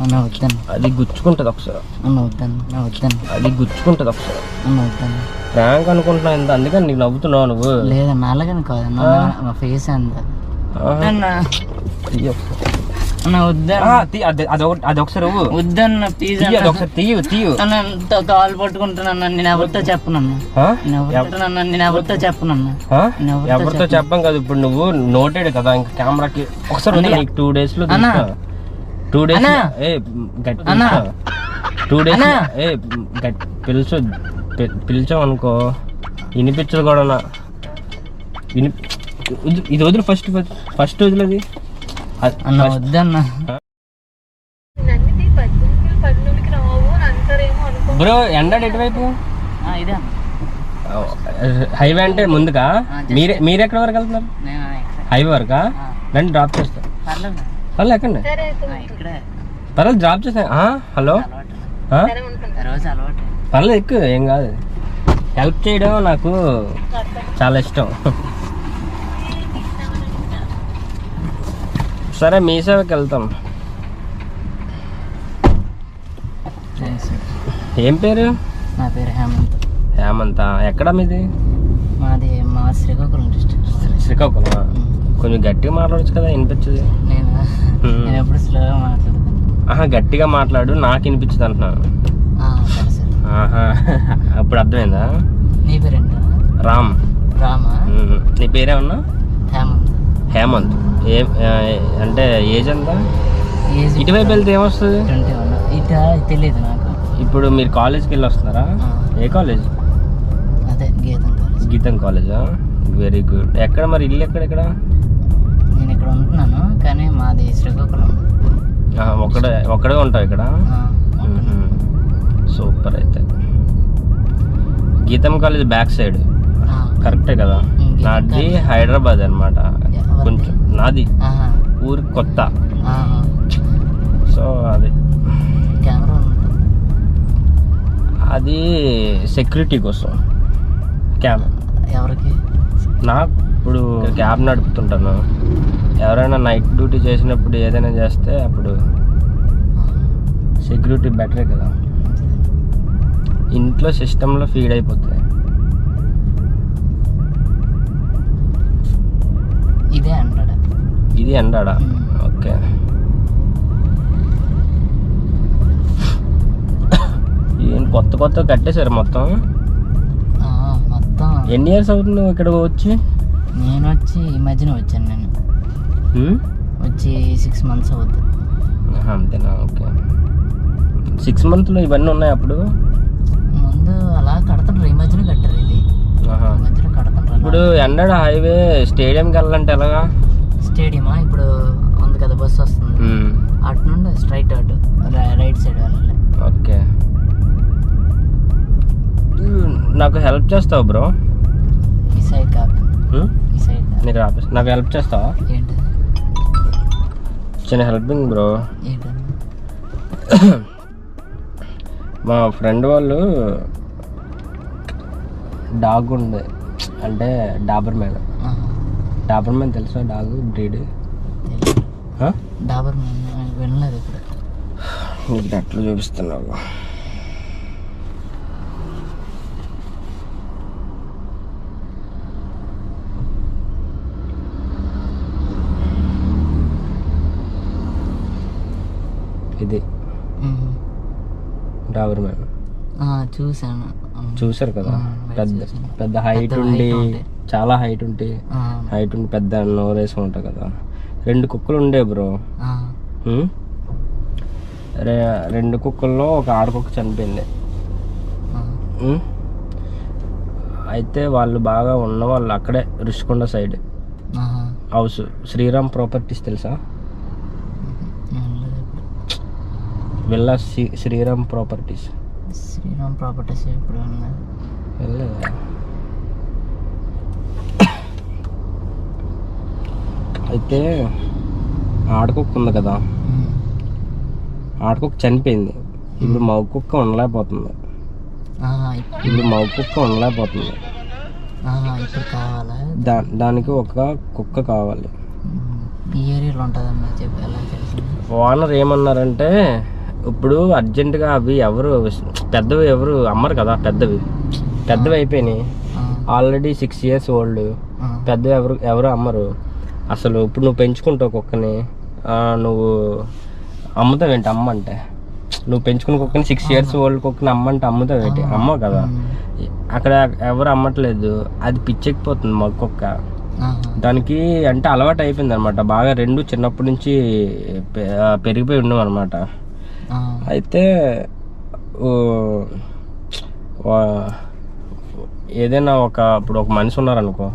అన్న వద్దాను. అది గుచ్చుకుంటుంది ఒకసారి. అన్న వద్దాను. వద్దాను. అది గుచ్చుకుంటుంది ఒకసారి. అన్న వద్దాను. ప్రాంక్ అనుకుంటున్నా ఇంత, అందుకని నీకు నవ్వుతున్నావు నువ్వు. లేదన్న అలాగని కాదు అన్న, నా ఫేస్ అంత అన్న. అన్న వద్దాను. అది ఒకసారి వద్దన్న ప్లీజ్ అది ఒకసారి తీయు అన్న. కాలు పట్టుకుంటున్నా, నేను ఎవరితో చెప్పనన్నా. నేను ఎవరితో చెప్పనన్నా. ఎవరితో చెప్పం కదా. ఇప్పుడు నువ్వు నోటెడ్ కదా ఇంకా కెమెరాకి. ఒకసారి నీకు 2 days లో 2 days పిలిచావు అనుకో వినిపించదు కూడా. ఇది వదిలి ఫస్ట్ వదిలేది అన్న వద్దన్న. బ్రో ఎండ ఎటువైపు? ఇదే హైవే అంటే ముందుగా. మీరెక్కడ వరకు వెళ్తున్నారు? హైవే వరకా? రండి డ్రాప్ చేస్తాను. పర్లేదు ఎక్కండి. పర్లేదు డ్రాప్ చేస్తాను. హలో పర్లేదు ఎక్కువ, ఏం కాదు. హెల్ప్ చేయడం నాకు చాలా ఇష్టం. సరే మీ సేవకి వెళ్తాం. ఏం పేరు? నా పేరు హేమంత్. హేమంత. ఎక్కడ మీది? మాది శ్రీకాకుళం డిస్ట్రిక్ట్. శ్రీకాకుళం. కొంచెం గట్టిగా మాట్లాడచ్చు కదా, వినిపించదు. నేను ఎప్పుడు స్లోగా మాట్లాడతాను. గట్టిగా మాట్లాడు, నాకు వినిపించదు అంటున్నాను. అప్పుడు అర్థమైందా? నీ పేరేంట? రామా. నీ పేరేమన్నా? హేమంత్. అంటే ఏజ్ ఎంత? ఇటువైపు వెళ్తే ఏమొస్తుంది? తెలియదు నాకు. ఇప్పుడు మీరు కాలేజ్కి వెళ్ళి వస్తున్నారా? ఏ కాలేజ్? అదే గీతం కాలేజా? Very good. ఎక్కడ మరి ఇల్లు ఎక్కడ? నేను ఇక్కడ ఉంటున్నాను కానీ మాది శ్రీకాకుళం. ఒక్కడే ఉంటావు ఇక్కడ? సూపర్. అయితే గీతం కాలేజ్ బ్యాక్ సైడ్ కరెక్టే కదా? నాది హైదరాబాద్ అనమాట. కొంచెం నాది ఊరికి కొత్త. సో అది సెక్యూరిటీ కోసం క్యాబ్. ఎవరికి? నాకు ఇప్పుడు క్యాబ్ నడుపుతుంటాను. ఎవరైనా నైట్ డ్యూటీ చేసినప్పుడు ఏదైనా చేస్తే అప్పుడు సెక్యూరిటీ బెటరే కదా. ఇంట్లో సిస్టంలో ఫీడ్ అయిపోతాయి. ఇది అంటాడా? ఓకే. ఏం కొత్త కట్టేశారు మొత్తం? ఎన్ని ఇయర్స్ అవుతుంది నువ్వు ఇక్కడ వచ్చి? నేను వచ్చి ఈ మధ్యన వచ్చాను. నేను వచ్చి 6 months అవుతుంది. అంతేనా? ఓకే. 6 monthsలో ఇవన్నీ ఉన్నాయి. అప్పుడు ముందు అలా కడతారు, ఈ మధ్యన కట్టారు. ఇది మధ్యన కడతారు. ఇప్పుడు ఎండడ హైవే స్టేడియంకి వెళ్ళాలంటే ఎలాగా? స్టేడియమా? ఇప్పుడు ఉంది కదా, బస్సు వస్తుంది అటు నుండి స్ట్రైట్ అటు రైట్ సైడ్ వెళ్ళాలి. ఓకే. నాకు హెల్ప్ చేస్తావు బ్రో? ఈ సైడ్ కాదు, ఈ సైడ్. మీరు నాకు హెల్ప్ చేస్తావా? ఏంటి? చిన్న హెల్పింగ్ బ్రో. ఏంటి? మా ఫ్రెండ్ వాళ్ళు డాగ్ ఉండే, అంటే డాబర్ మ్యాన్ తెలుసా? Dog breed. డాబర్ మ్యాన్ వినలేదు. ఇప్పుడు నీకు అట్లా చూపిస్తున్నావు. ఇది డాబర్ మ్యాన్. చూసారు కదా? పెద్ద హైట్ ఉండి, చాలా హైట్ ఉండి పెద్ద నోరేసి ఉంటాయి కదా. 2 కుక్కలు ఉండే బ్రో. 2 కుక్కల్లో ఒక ఆడకుక్క చనిపోయింది. అయితే వాళ్ళు బాగా ఉన్న వాళ్ళు అక్కడే Rushikonda side house. Sriram properties తెలుసా? వెళ్ళా శ్రీరామ్ ప్రాపర్టీస్ ఎప్పుడు వెళ్ళలేదా? అయితే ఆడకుక్క ఉంది కదా, ఆడకుక్క చనిపోయింది. ఇప్పుడు మగ కుక్క ఉండలేకపోతుంది. దానికి ఒక కుక్క కావాలి. ఈ ఏరియాలో ఉంటుందన్న చెప్పి ఎలా తెలిసింది? ఓనర్ ఏమన్నారంటే ఇప్పుడు అర్జెంటుగా అవి ఎవరు పెద్దవి ఎవరు అమ్మరు కదా, పెద్దవి అయిపోయినాయి ఆల్రెడీ 6 years ఓల్డ్. పెద్దవి ఎవరు అమ్మరు అసలు. ఇప్పుడు నువ్వు పెంచుకుంటావు కుక్కని, నువ్వు అమ్ముతావేంటి? అమ్మ అంటే నువ్వు పెంచుకున్న కుక్కని 6 years ఓల్డ్ కుక్కని అమ్మంటే అమ్ముతావేంటి? అమ్మవు కదా. అక్కడ ఎవరు అమ్మట్లేదు, అది పిచ్చెక్కిపోతుంది మగ కుక్క. దానికి అంటే అలవాటు అయిపోయింది అనమాట బాగా. రెండు చిన్నప్పటి నుంచి పెరిగిపోయి ఉన్నాం అనమాట. అయితే ఏదైనా ఇప్పుడు ఒక మనిషి ఉన్నారనుకో,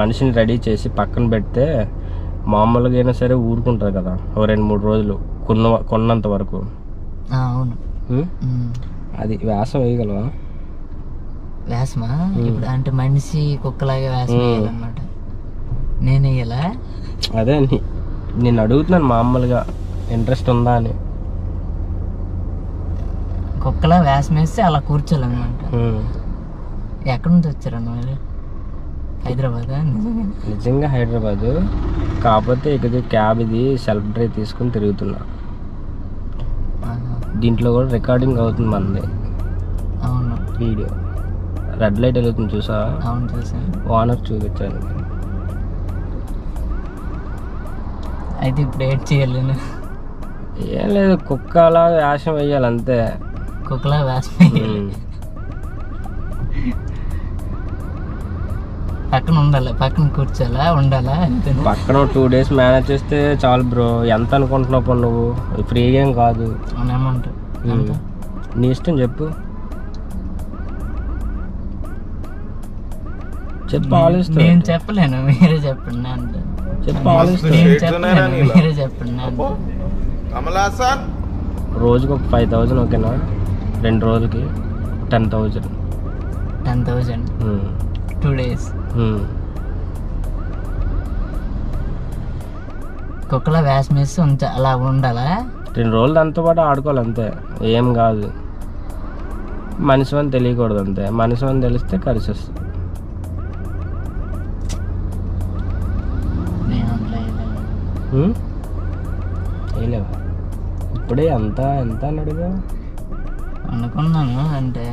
మనిషిని రెడీ చేసి పక్కన పెడితే మామూలుగా అయినా సరే ఊరుకుంటుంది కదా ఓ 2-3 రోజులు కొన్నంత వరకు. అవును. అది వేసం వేయగలవా? వేసమా? ఇప్పుడు అంటే మనిషి కుక్కలాగా వేసం వేయాలన్నమాట. నేను వేయాలా? అదే నేను అడుగుతున్నాను మామూలుగా, ఇంట్రెస్ట్ ఉందా అని. కుక్కలా వేసం వేస్తే అలా కూర్చోాలన్నమాట. ఎక్కడి నుంచి వచ్చారన్న మీరు? హైదరాబాద్? నిజంగా హైదరాబాదు, కాకపోతే ఇక్కడ క్యాబ్ ఇది సెల్ఫ్ డ్రైవ్ తీసుకుని తిరుగుతున్నా. దీంట్లో కూడా రికార్డింగ్ అవుతుంది మనది. అవును. వీడియో రెడ్ లైట్ వెళ్తుంది చూసా? అవును చూసాను. ఓనర్ చూపించాను. అయితే ఇప్పుడు ఏడ్ చేయాలి? ఏం లేదు, కుక్కలా వేషం వేయాలి అంతే. కుక్కలా వేషం పక్కన ఉండాలి, పక్కన కూర్చోాలా ఉండాలా? పక్కన 2 days మేనేజ్ చేస్తే చాలు బ్రో. ఎంత అనుకుంటున్నావు నువ్వు? ఫ్రీ ఏం కాదు. అమౌంట్ నీ ఇష్టం చెప్పు. ఆలోచిస్తా. నేను చెప్పలేను, మీరే చెప్పండి. అంటే నేను చెప్పలేను, మీరే చెప్పండి. రోజుకి ఒక 5,000 ఓకేనా? 2 రోజులకి 10,000. 10,000 2 days. కుక్కలా వేసం వేసి అలా ఉండాలా? 2 రోజులు దాంతో పాటు ఆడుకోవాలి అంతే, ఏం కాదు. మనిషి అని తెలియకూడదు అంతే. మనిషి అని తెలిస్తే కలిసి వస్తుంది. వేయలేవా? ఇప్పుడే ఎంత అని అడిగా అనుకున్నాను. అంటే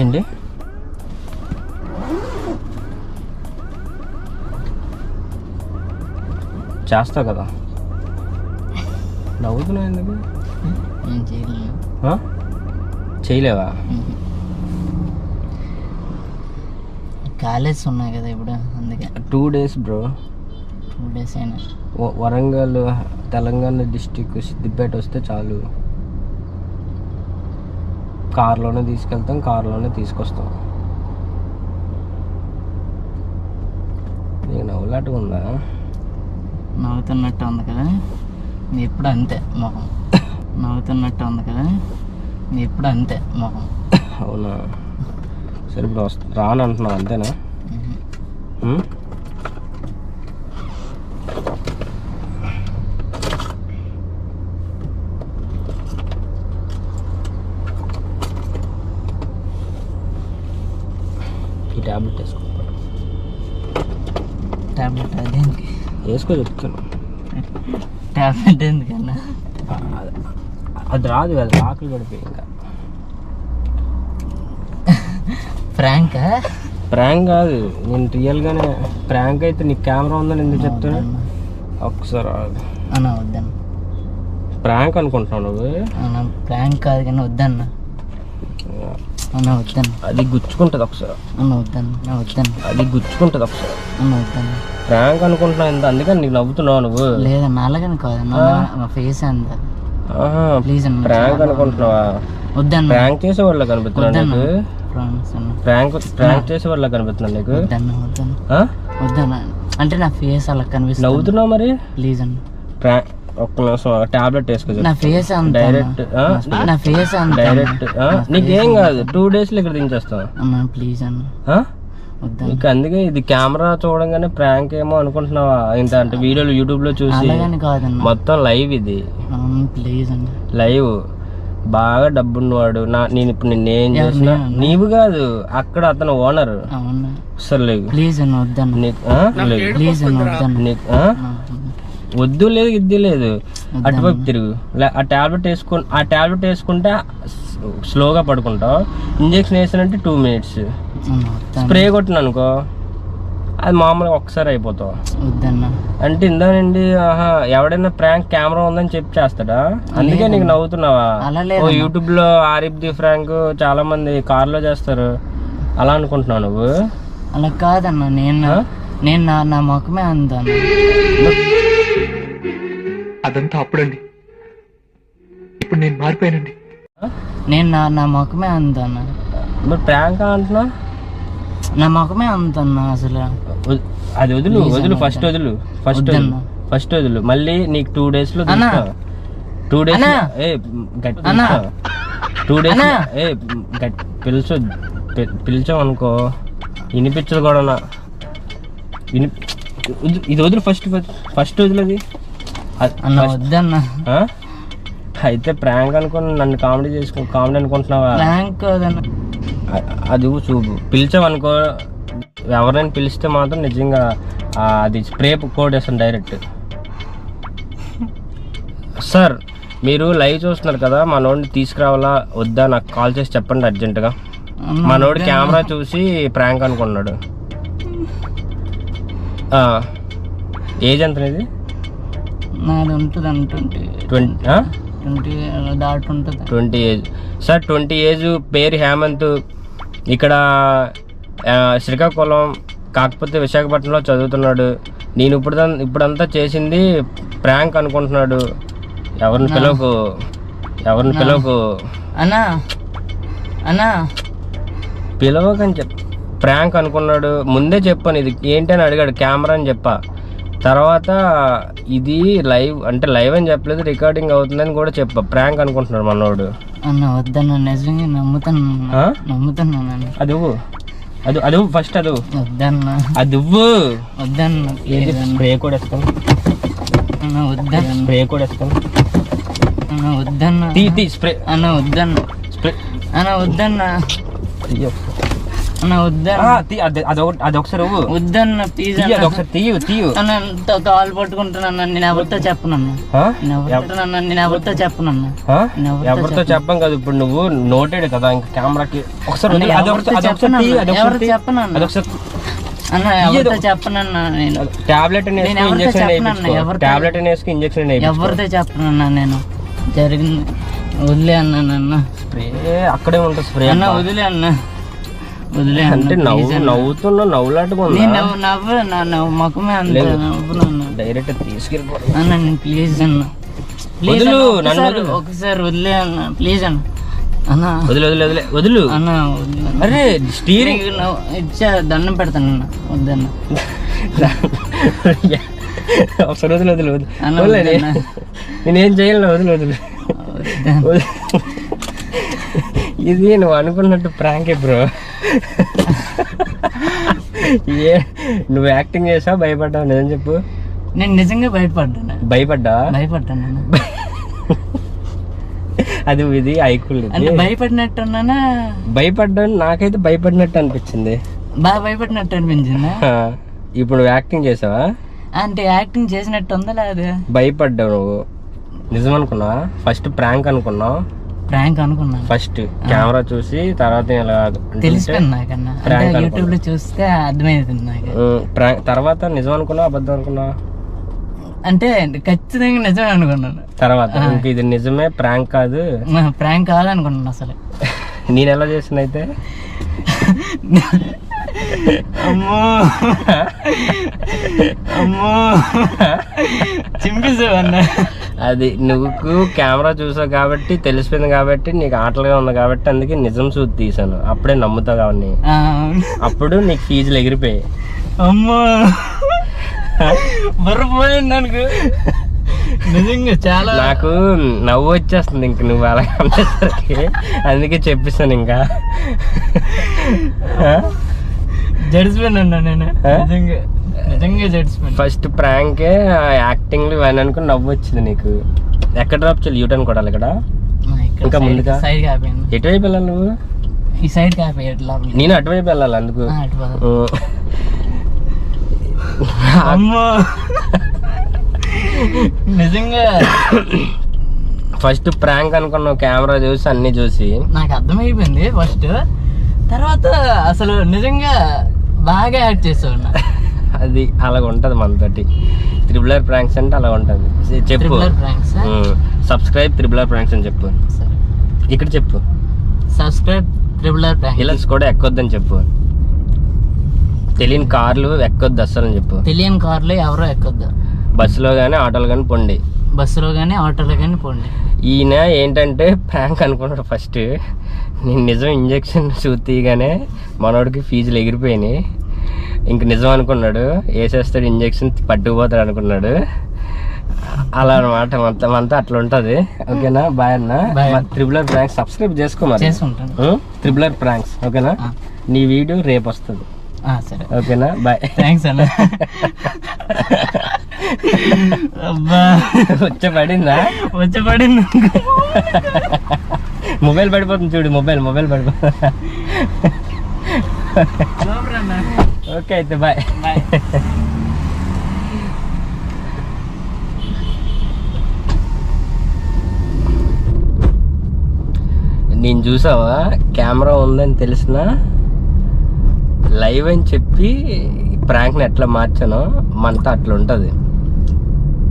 ఏంటి చేస్తావు కదా? నవ్వుతున్నావు ఎందుకు? చేయలేవా? కాలేజ్ ఉన్నాయి కదా ఇప్పుడు, అందుకే. 2 days బ్రో. 2 days అయినా. వరంగల్ తెలంగాణ డిస్టిక్ సిద్దిపేట వస్తే చాలు. కార్లోనే తీసుకెళ్తాం, కార్లోనే తీసుకొస్తాం. నీకు నవ్వులాటగా ఉందా? నవ్వుతున్నట్టు ఉంది కదా నీ ఎప్పుడు అంతే మొహం. నవ్వుతున్నట్టు ఉంది కదా నీ ఎప్పుడు అంతే మొహం. అవునా? సరే ఇప్పుడు రాను అంటున్నావు అంతేనా? ఈ ట్యాబ్లెట్ వేసుకో. ట్యాబ్లెట్ అదేంటి? వేసుకో చెప్తాను. ట్యాబ్లెట్ ఎందుకన్నా? అది రాదు కదా, ఆకలి పడిపోయి. ఇంకా ప్రాంక్ కాదు, నేను రియల్గానే. ప్రాంక్ అయితే నీకు కెమెరా ఉందని ఎందుకు చెప్తాను? ఒకసారి అన్న వద్దన్న. ప్రాంక్ అనుకుంటున్నావు నువ్వు? ప్రాంక్ కాదు కానీ వద్దన్న. అన్న వద్దన్న. అది గుచ్చుకుంటుంది ఒకసారి. అన్న వద్దన్న. అది గుచ్చుకుంటుంది ఒకసారి. అన్న వద్దన్న. ప్రాంక్ అనుకుంటున్నావు ఎంత, అందుకని నీకు నవ్వుతున్నావు నువ్వు. లేదన్న అలాగని కాదన్న, మా ఫేస్ అంత. ప్లీజ్ అన్న. ప్రాంక్ అనుకుంటున్నావా? వద్దన్న. ప్రాంక్ చేసే వాళ్ళ కనిపిస్తున్నావు నీకు? ప్రాంక్ చేసే వాళ్ళ కనిపిస్తున్నావు నీకు? వద్దన్న. అంటే నా ఫేస్ అలా కనిపిస్తుంది. నవ్వుతున్నావు మరి? ప్లీజ్ అన్న. ఒక్క నిమిషం టాబ్లెట్ వేసుకో. నా ఫేస్ డైరెక్ట్. నా ఫేస్ డైరెక్ట్. నీకేం కాదు, 2 days ఇక్కడ దించేస్తావు. ప్లీజ్ అన్న. నీకు అందుకే ఇది కెమెరా చూడంగానే ప్రాంక్ ఏమో అనుకుంటున్నావా? ఇంత అంటే వీడియోలు యూట్యూబ్ లో చూసి మొత్తం లైవ్ ఇది. ప్లీజ్ అన్న. లైవ్ బాగా డబ్బున్నవాడు. నేను ఇప్పుడు నిన్నేం చేసినా నీవు కాదు, అక్కడ అతను ఓనర్. అవునా అసలు లేవు. ప్లీజ్ అన్న వద్దన్న, ప్లీజ్ అన్న వద్దన్న. వద్దు లేదు గిద్ది లేదు, అటువైపు తిరుగు. ఆ టాబ్లెట్ వేసుకుంటే స్లోగా పడుకుంటావు. ఇంజెక్షన్ వేసానంటే 2 minutes. స్ప్రే కొట్టిన అనుకో అది మామూలుగా ఒక్కసారి అయిపోతావు. వద్దన్న అంటే ఇందానండి ఎవడైనా ప్రాంక్ కెమెరా ఉందని చెప్పి చేస్తాడా? అందుకే నీకు నవ్వుతున్నావా? యూట్యూబ్ లో ఆరిఫ్ ది ఫ్రాంక్ చాలా మంది కార్లో చేస్తారు, అలా అనుకుంటున్నావు నువ్వు? అలా కాదన్న, నేను నా ముఖమే అందాను. అదంతా అప్పుడండి, ఇప్పుడు నేను మారిపోయానండి. నేను నా ముఖమే అందాను. మరి ప్రాంక్ అంటున్నా? నా ముఖమే అంతన్నా అసలు. అది వదులు ఫస్ట్ వదులు. మళ్ళీ నీకు 2 days లో 2 days పిలిచావు అనుకో వినిపించదు కూడా. ఇది వదులు ఫస్ట్ వదులు. అది వద్దన్న. అయితే ప్రాంక్ అనుకుని నన్ను కామెడీ అనుకుంటున్నావా? అది చూపు. పిలిచావు అనుకో, ఎవరైనా పిలిస్తే మాత్రం నిజంగా అది స్ప్రే కోడేస్తాను డైరెక్ట్. సార్ మీరు లైవ్ చూస్తున్నారు కదా, మనోడిని తీసుకురావాలా వద్దా నాకు కాల్ చేసి చెప్పండి అర్జెంటుగా. మనోడు కెమెరా చూసి ప్రాంక్ అనుకున్నాడు. ఏజ్ ఎంత ఇది? 20 ఏజ్. సార్ 20 ఏజ్, పేరు హేమంత్, ఇక్కడ శ్రీకాకుళం, కాకపోతే విశాఖపట్నంలో చదువుతున్నాడు. నేను ఇప్పుడంతా చేసింది ప్రాంక్ అనుకుంటున్నాడు. ఎవరిని పిలవకు పిలవకని ప్రాంక్ అనుకున్నాడు. ముందే చెప్పాను ఇది ఏంటి అని అడిగాడు, కెమెరా అని చెప్పా. తర్వాత ఇది లైవ్ అంటే లైవ్ అని చెప్పలేదు, రికార్డింగ్ అవుతుందని కూడా చెప్పా. ప్రాంక్ అనుకుంటున్నాడు మనోడు. అన్న వద్దన్న, నిజంగా నమ్ముతాను. అది ఫస్ట్ అది వద్దన్న, అది వద్దన్న. స్ప్రే కూడా వేస్తాను, స్ప్రే కూడా వేస్తాను. వద్దన్న స్ప్రే అన్న, వద్దన్న స్ప్రే అన్న, వద్దన్న అన్న, వద్దన్న. అది ఒకసారి వద్దన్న ప్లీజ్ ఒకసారి తీయు అన్న. కాలు పట్టుకుంటున్నా, నేను ఎవరితో చెప్పనన్నా. నేను ఎవరితో చెప్పనన్నా. ఎవరితో చెప్పం కదా. ఇప్పుడు నువ్వు నోటెడ్ కదా ఇంకా కెమెరాకి. ఒకసారి చెప్పనన్నా అన్న, ఎవరితో చెప్పనన్నా. నేను టాబ్లెట్ ఇంజెక్షన్ ఎవరితో చెప్పనన్నా. నేను జరిగింది వదిలే అన్న. స్ప్రే అక్కడే ఉంటుంది. స్ప్రే అన్న వదిలే అన్న, వదిలే అంటే నవ్వుతున్నా, నవ్వులాటుగా ముఖమే అంత డైరెక్ట్ తీసుకెళ్ళిపో అన్న. నేను ప్లీజ్ అన్న, ఒకసారి వదిలే అన్న, ప్లీజ్ అన్న. అన్న వదులు అన్న, అరే స్టీరింగ్ ఇచ్చా దండం పెడతానన్న. వద్దన్న ఒకసారి వదులు. నేనేం చేయాలి? వదులు. ఇది నువ్వు అనుకున్నట్టు ప్రాంకే బ్రో. నువ్వు యాక్టింగ్ చేసావు, భయపడ్డావు? నిజం చెప్పు. నేను నిజంగా భయపడ్డాను. అది ఇది ఐకుల్ భయపడినట్టున్నానా? భయపడ్డాను. నాకైతే భయపడినట్టు అనిపించింది. బాగా భయపడినట్టు అనిపించిందా? ఇప్పుడు నువ్వు యాక్టింగ్ చేసావా? అంటే యాక్టింగ్ చేసినట్టు ఉందా లేదా? భయపడ్డావు నువ్వు. నిజం అనుకున్నావా? ఫస్ట్ ప్రాంక్ అనుకున్నావు. ఫస్ట్ కెమెరా చూసి తర్వాత తెలిసిపోయింది నాకన్నా. యూట్యూబ్ లో చూస్తే అర్థమైంది నాకు. తర్వాత నిజం అనుకున్నావు, అబద్ధం అనుకున్నావా? అంటే ఖచ్చితంగా నిజమే అనుకున్నాను. తర్వాత ఇంక ఇది నిజమే, ప్రాంక్ కాదు. ప్రాంక్ కాదనుకున్నాను అసలు. నేను ఎలా చేసిన అయితే అమ్మో చింపేసావన్న. అది నువ్వు కెమెరా చూసావు కాబట్టి తెలిసిపోయింది, కాబట్టి నీకు ఆటలుగా ఉంది కాబట్టి అందుకే నిజం చూసి తీసాను. అప్పుడే నమ్ముతావు కాబట్టి. అప్పుడు నీకు ఫీజులు ఎగిరిపోయాయి. అమ్మో బర్రపోయింది నాకు నిజంగా. చాలా నాకు నవ్వు వచ్చేస్తుంది ఇంక నువ్వు అలా అనేసరికి. అందుకే చెప్పిస్తాను ఇంకా. జడిసిపోయినా నేను నిజంగా జడిసిపోయాను. ఫస్ట్ ప్రాంకే యాక్టింగ్ ఇవన్నీ అనుకుని నవ్వు వచ్చింది నీకు. ఎక్కడ డ్రాప్ చేయాలి? యూటర్న్ కొడాలి ఇక్కడ. ఇంకా ముందుగా సైడ్ కాపోయింది. ఎటువైపు వెళ్ళాలి నువ్వు? ఈ సైడ్ కాపోయి లోపల. నేను అటువైపు వెళ్ళాలి అందుకు. అటు పోదాం. అమ్మో నిజంగా ఫస్ట్ ప్రాంక్ అనుకున్నావు, కెమెరా చూసి అన్ని చూసి నాకు అర్థమైపోయింది ఫస్ట్. తర్వాత అసలు నిజంగా బాగా యాడ్ చేసావు. అది అలాగ ఉంటది మనతోటి. త్రిబులర్ ప్రాంక్స్ అంటే అలా ఉంటది. చెప్పు, సబ్స్క్రైబ్ త్రిబులర్ ప్రాంక్స్ అని చెప్పు. ఇక్కడ చెప్పు, సబ్స్క్రైబ్ త్రిబులర్ ప్రాంక్స్. హిల్స్ కూడా ఎక్కొద్దని చెప్పు. తెలియని కార్లు ఎక్కొద్దు అస్సలు అని చెప్పు. తెలియని కార్లు ఎవరో ఎక్కొద్దు. బస్సులో కానీ ఆటోలో కానీ పొండి. బస్సులో కానీ ఆటోలో కానీ పోండి. ఈయన ఏంటంటే ప్రాంక్ అనుకున్నాడు ఫస్ట్. నేను నిజం ఇంజక్షన్ చూతీగానే మనోడికి ఫీజులు ఎగిరిపోయినాయి. ఇంక నిజం అనుకున్నాడు, వేసేస్తాడు ఇంజక్షన్ పట్టుకుపోతాడు అనుకున్నాడు. అలా అనమాట, మొత్తం అంతా అట్లా ఉంటుంది. ఓకేనా, బాయ్ అన్న. త్రిబులర్ ప్రాంక్స్ సబ్స్క్రైబ్ చేసుకోమని. చేసుకుంటాను. త్రిబులర్ ప్రాంక్స్ ఓకేనా. నీ వీడియో రేపు వస్తుంది. సరే ఓకేనా, బాయ్. థ్యాంక్స్ అన్న. అబ్బా వచ్చే పడింది. మొబైల్ పడిపోతుంది చూడు, మొబైల్ పడిపోతుంది. ఓకే అయితే బాయ్. నేను చూసావా, కెమెరా ఉందని తెలిసిన లైవ్ అని చెప్పి ప్రాంక్ని ఎట్లా మార్చానో మనతో అట్లా ఉంటుంది.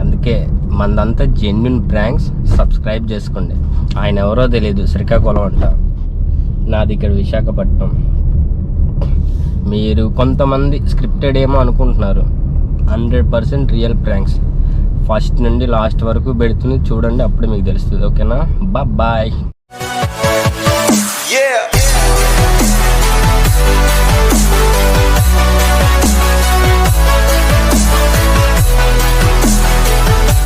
అందుకే మనదంతా జెన్యున్ ప్రాంక్స్. సబ్స్క్రైబ్ చేసుకోండి. ఆయన ఎవరో తెలియదు, శ్రీకాకుళం అంట, నాది ఇక్కడ విశాఖపట్నం. మీరు కొంతమంది స్క్రిప్టెడ్ ఏమో అనుకుంటున్నారు, 100% రియల్ ప్రాంక్స్. ఫస్ట్ నుండి లాస్ట్ వరకు పెడుతుంది చూడండి, అప్పుడు మీకు తెలుస్తుంది. ఓకేనా, బాయ్. Yeah.